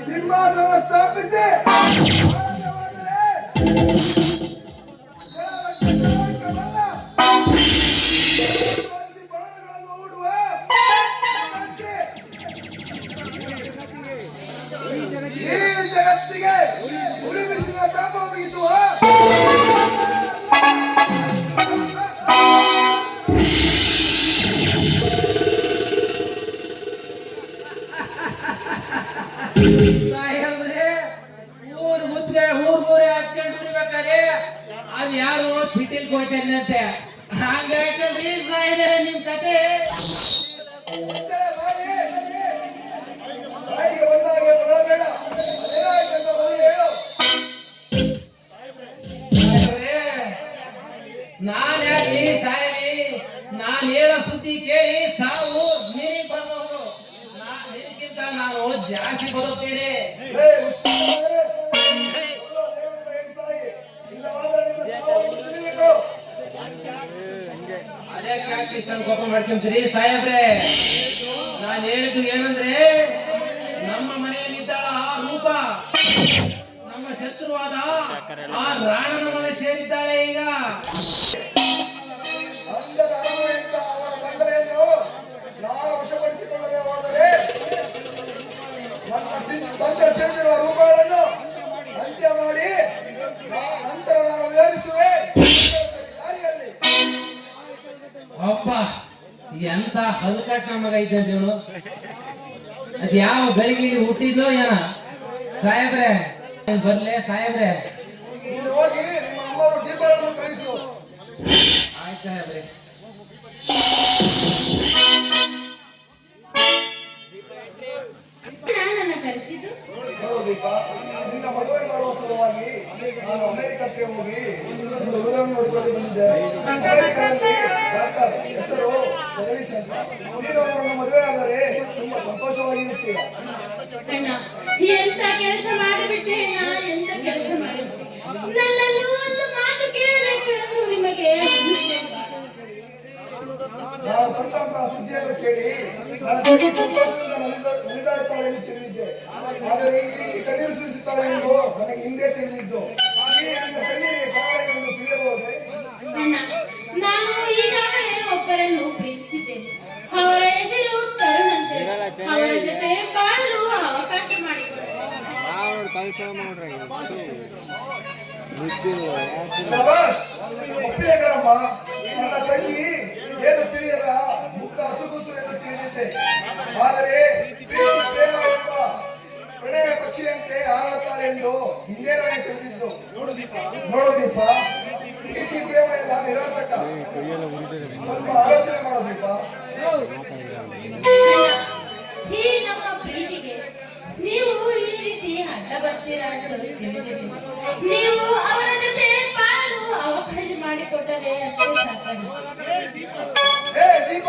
ಸಿಂಹಾಸನ ಸ್ಥಾಪಿಸಿ ಈ ಜಗತ್ತಿಗೆ ಉರಿಬಿಸಿದ ತಾಪ ಮುಗಿಸುವ ಅದ್ ಯಾರು ಪಿಟಿಲ್ ಹೋಯ್ತೇನಂತೆ ಹಂಗಾಯ್ತಲ್ರಿ ಸಾಯಿದರೆ ನಿಮ್ ಕತೆ. ನಾನ್ ಯಾಕೆ ಸಾಯಲಿ? ನಾನ್ ಹೇಳೋ ಸುದ್ದಿ ಕೇಳಿ ಸಾವು ನಿನಗೆ ಬರಬಹುದು. ನಿನಗಿಂತ ನಾನು ಜಾಸ್ತಿ ಬರುತ್ತೇನೆ. ಕೋಪ ಮಾಡ್ಕೊಂತೀರಿ ಸಾಹೇಬ್ರೆ? ನಾನು ಹೇಳಿದ್ದು ಏನಂದ್ರೆ, ನಮ್ಮ ಮನೆಯಲ್ಲಿದ್ದಾಳ ಆ ರೂಪ ನಮ್ಮ ಶತ್ರುವಾದ ಆ ರಾಣನ ಮನೆ ಸೇರಿದ್ದಾಳೆ. ಈಗ ನಾನು ವಶಪಡಿಸಿಕೊಳ್ಳದೆ ಹೋದರೆ ತಂತ್ರ ತಿಳಿದಿರುವ ರೂಪಗಳನ್ನು ಅಂತ್ಯ ಮಾಡಿ ನಂತರ ನಾನು ವಿವರಿಸುವೆ. ಅಪ್ಪ ಎಂತ ಹಲ್ಕಟ್ ನಮಗ ಇದ್ದಂತೆ ಇವನು. ಅದ್ ಯಾವ ಬೆಳಿಗ್ಗೆ ಹುಟ್ಟಿದ್ನೋ ಏನ? ಸಾಹೇಬ್ರೆ ಬರ್ಲೆ ಸಾಹೇಬ್ರೆ, ನೀನು ಹೋಗಿ ನಿಮ್ಮ ಅಮ್ಮವರು ದೀಪಗಳನ್ನು ಕಳಿಸು. ಆಯ್ತು ಸಾಹೇಬ್ರೆ. ನಿನ್ನ ಮದುವೆ ಮಾಡುವ ಸಲುವಾಗಿ ನಾನು ಅಮೆರಿಕಕ್ಕೆ ಹೋಗಿ ಒಂದು ಹುಡುಗನ್ನು ನೋಡಿಕೊಂಡು ಬಂದಿದ್ದೇನೆ. ಅಮೆರಿಕದಲ್ಲಿ ಡಾಕ್ಟರ್ ಹೆಸರು ಜಗದೀಶ್ ಅಂತ. ನೀನು ಅವರನ್ನು ಮದುವೆ ಆದರೆ ತುಂಬಾ ಸಂತೋಷವಾಗಿರುತ್ತೀಯ. ಎಂತ ಕೆಲಸ ಮಾಡಿಬಿಟ್ಟೆ? ಎಂತ ಕೆಲಸ ಮಾಡಿಬಿಟ್ಟೆ? ನನ್ನಲ್ಲಿ ಒಂದು ಮಾತು ಕೇಳಬೇಕು ಎಂದು ನಿಮಗೆ ನಾನು ತಂದಂತಹ ಸುದ್ದಿಯನ್ನು ಕೇಳಿ ನನ್ನ ತಂಗಿ ಸಂತೋಷದಿಂದ ನಲಿದಾಡುತ್ತಾಳೆ ಎಂದು ತಿಳಿದಿದ್ದೆ. ಆದರೆ ಈ ರೀತಿ ಕಣ್ಣೀರು ಸುರಿಸುತ್ತಾಳೆ ಎಂದು ನನಗೆ ಹಿಂದೆ ತಿಳಿದಿದ್ದು. ಕಣ್ಣೀರಿಗೆ ಕಾರಣ ಎಂದು ತಿಳಿಯಬಹುದೇ? ನಾನು ಈಗಾಗಲೇ ಒಬ್ಬರನ್ನು ಪ್ರೀತಿಸಿದ್ದೇನೆ. ಅವರ ಹೆಸರು ತರುಣಂತೆ. ಅವರ ಜೊತೆ ಬಾಳಲು ಅವಕಾಶ ಮಾಡಿಕೊಡಿ. ಒಪ್ಪಿದೆ ಕಣಮ್ಮ. ನನ್ನ ತಂಗಿ ಏನು ತಿಳಿಯದ ಮುಕ್ತ ಹಸುಗುಸು ಎಂದು ತಿಳಿದಿದ್ದೆ. ಆದರೆ ಪ್ರೇಮ ಎಂಬ ಪ್ರಣಯ ಪಕ್ಷಿಯಂತೆ ಹಾರಾಡುತ್ತಾಳೆ ಎಂದು ಹಿಂದೆ ನನಗೆ ತಿಳಿದಿದ್ದು. ನೋಡು ದೀಪ, ಪ್ರೀತಿ ಪ್ರೇಮ ಎಲ್ಲ ನಿರರ್ಥಕ. ಸ್ವಲ್ಪ ಆಲೋಚನೆ ಮಾಡು ದೀಪ. ಈ ನಮ್ಮ ಪ್ರೀತಿಗೆ ನೀವು ಈ ರೀತಿ ಅಡ್ಡ ಬರ್ತೀರಾ ಅಂತ ತಿಳಿದಿದೆ. ನೀವು ಅವರ ಜೊತೆ ಬಾಳಲು ಅವಕಾಶ ಮಾಡಿಕೊಟ್ಟರೆ ಅಷ್ಟೇ ಸಾಕಣ್ಣ. ಏ ದೀಪ,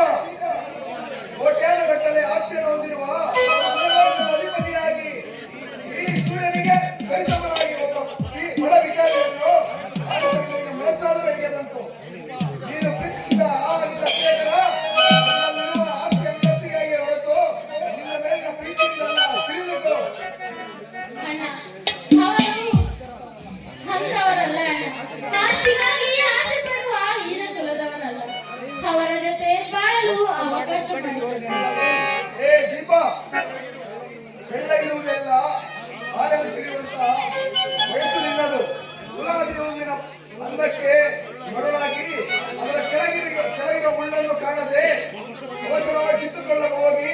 ಕೋಟ್ಯಾನುಗಟ್ಟಲೆ ಆಸ್ತಿಯನ್ನು ಹೊಂದಿರುವ ಸುರಲೋಕದ ಅಧಿಪತಿಯಾಗಿ ಈ ಸೂರ್ಯನಿಗೆ ಸರಿಸಮನಾಗಿ ಒಬ್ಬ ಈ ಬಡ ವಿಕಾರಿಯನ್ನು ಆರಿಸಲು ಮನಸ್ಸಾದರೂ ಹೇಗೆ ಬಂತು? ನೀನು ಪ್ರೀತಿಸಿದ ಆ ಶೇಖರ ನನ್ನಲ್ಲಿರುವ ಆಸ್ತಿ ಅಂತಸ್ತಿಗಾಗಿ ಹೊರತು ನಿನ್ನ ಮೇಲಿನ ಪ್ರೀತಿಯಿಂದಲ್ಲ, ತಿಳಿದುಕೋ. ಅಣ್ಣ, ಅವರು ಅಂಥವರಲ್ಲ ಅಣ್ಣ. ಆಸ್ತಿಗಾಗಿ ಆಸೆ ಪಡುವ ಹೀನ ಕುಲದವನಲ್ಲ. ಅವರ ಜೊತೆ ಬಾಳಲು ಅವಕಾಶ ಮಾಡಿಕೊಡಿ. ಏ ದೀಪ, ಬೆಳ್ಳಗಿರುವುದೆಲ್ಲ ಹಾಲೆಂದು ತಿಳಿಯುವಂತಹ ವಯಸ್ಸು ನಿನ್ನದು. ಗುಲಾಬಿ ಹೂವಿನ ಅಂದಕ್ಕೆ ಮರುಳಾಗಿ ಅದರ ಕೆಳಗಿನ ಮುಳ್ಳನ್ನು ಕಾಣದೆ ಅವಸರವಾಗಿ ಕಿತ್ತುಕೊಳ್ಳಲು ಹೋಗಿ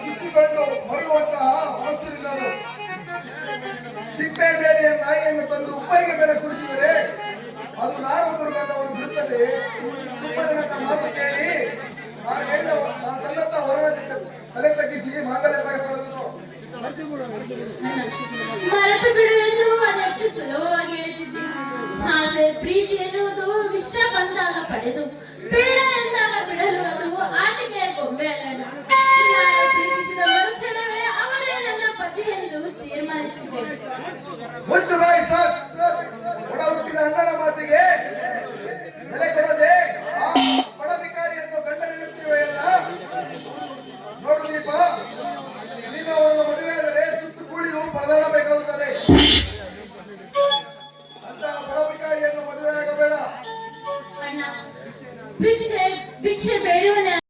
ಚುಚ್ಚಿಕೊಂಡು ಮರುಗುವಂತಹ ಮನಸ್ಸು ನಿನ್ನದು. ತಿಪ್ಪೆ ಬೇರೆಯ ನಾಯಿಯನ್ನು ತಂದು ಉಪ್ಪರಿಗೆ ಮೇಲೆ ಕುಡಿಸಿದರೆ ಅದು ನಾರು ದುರ್ಗಂಧವನ್ನು ಬಿಡುತ್ತದೆ. ಸುಮ್ಮನೆ ನನ್ನ ಮಾತು ಕೇಳಿ ನಾನು ಹೇಳಿದ ತನ್ನತ್ತ ಹೊರಡ ತಲೆ ತಗ್ಗಿಸಿ ಮಾಂಗಲ್ಯವಾಗಿ ಪಡೆದನು. ಅಣ್ಣ, ಮರೆತು ಬಿಡು ಎಂದು ಅದೆಷ್ಟು ಸುಲಭವಾಗಿ ಹೇಳ್ತಿದ್ದೀನಿ. ಆದ್ರೆ ಪ್ರೀತಿ ಎನ್ನುವುದು ಇಷ್ಟ ಬಂದಾಗ ಪಡೆದು ಬೇಡ ಎಂದಾಗ ಬಿಡಲು ಅದು ಆಟಿಕೆಯ ಗೊಂಬೆ ಅಲ್ಲ. ನಾನು ಪ್ರೀತಿಸಿದ ಮರುಕ್ಷಣವೇ ಅವರೇ ನನ್ನ ಪತಿ ಎಂದು ತೀರ್ಮಾನಿಸಿದ್ದೇನೆ. ಮುಚ್ಚು ಬಾಯಿ ಸಾಕ್. ಒಡ ಹುಟ್ಟಿದ ಅಣ್ಣನ ಮಾತಿಗೆ ಬೆಲೆ ಕೊಡದೆ ಆ ಬಡ ವಿಕಾರಿಯನ್ನು ಗಂಡನಿಡುತ್ತಿರುವೆಯಲ್ಲ. ನೋಡು ದೀಪ, ನೀನು ಅವರನ್ನು ಮದುವೆಯಾದರೆ ತುತ್ತು ಕೂಳಿಗೂ ಪರದಾಡಬೇಕಾಗುತ್ತದೆ. ಅಂತಹ ಬಡ ವಿಕಾರಿಯನ್ನು ಮದುವೆಯಾಗಬೇಡ. ಅಣ್ಣ, ಭಿಕ್ಷೆ ಬೇಡುವನೇ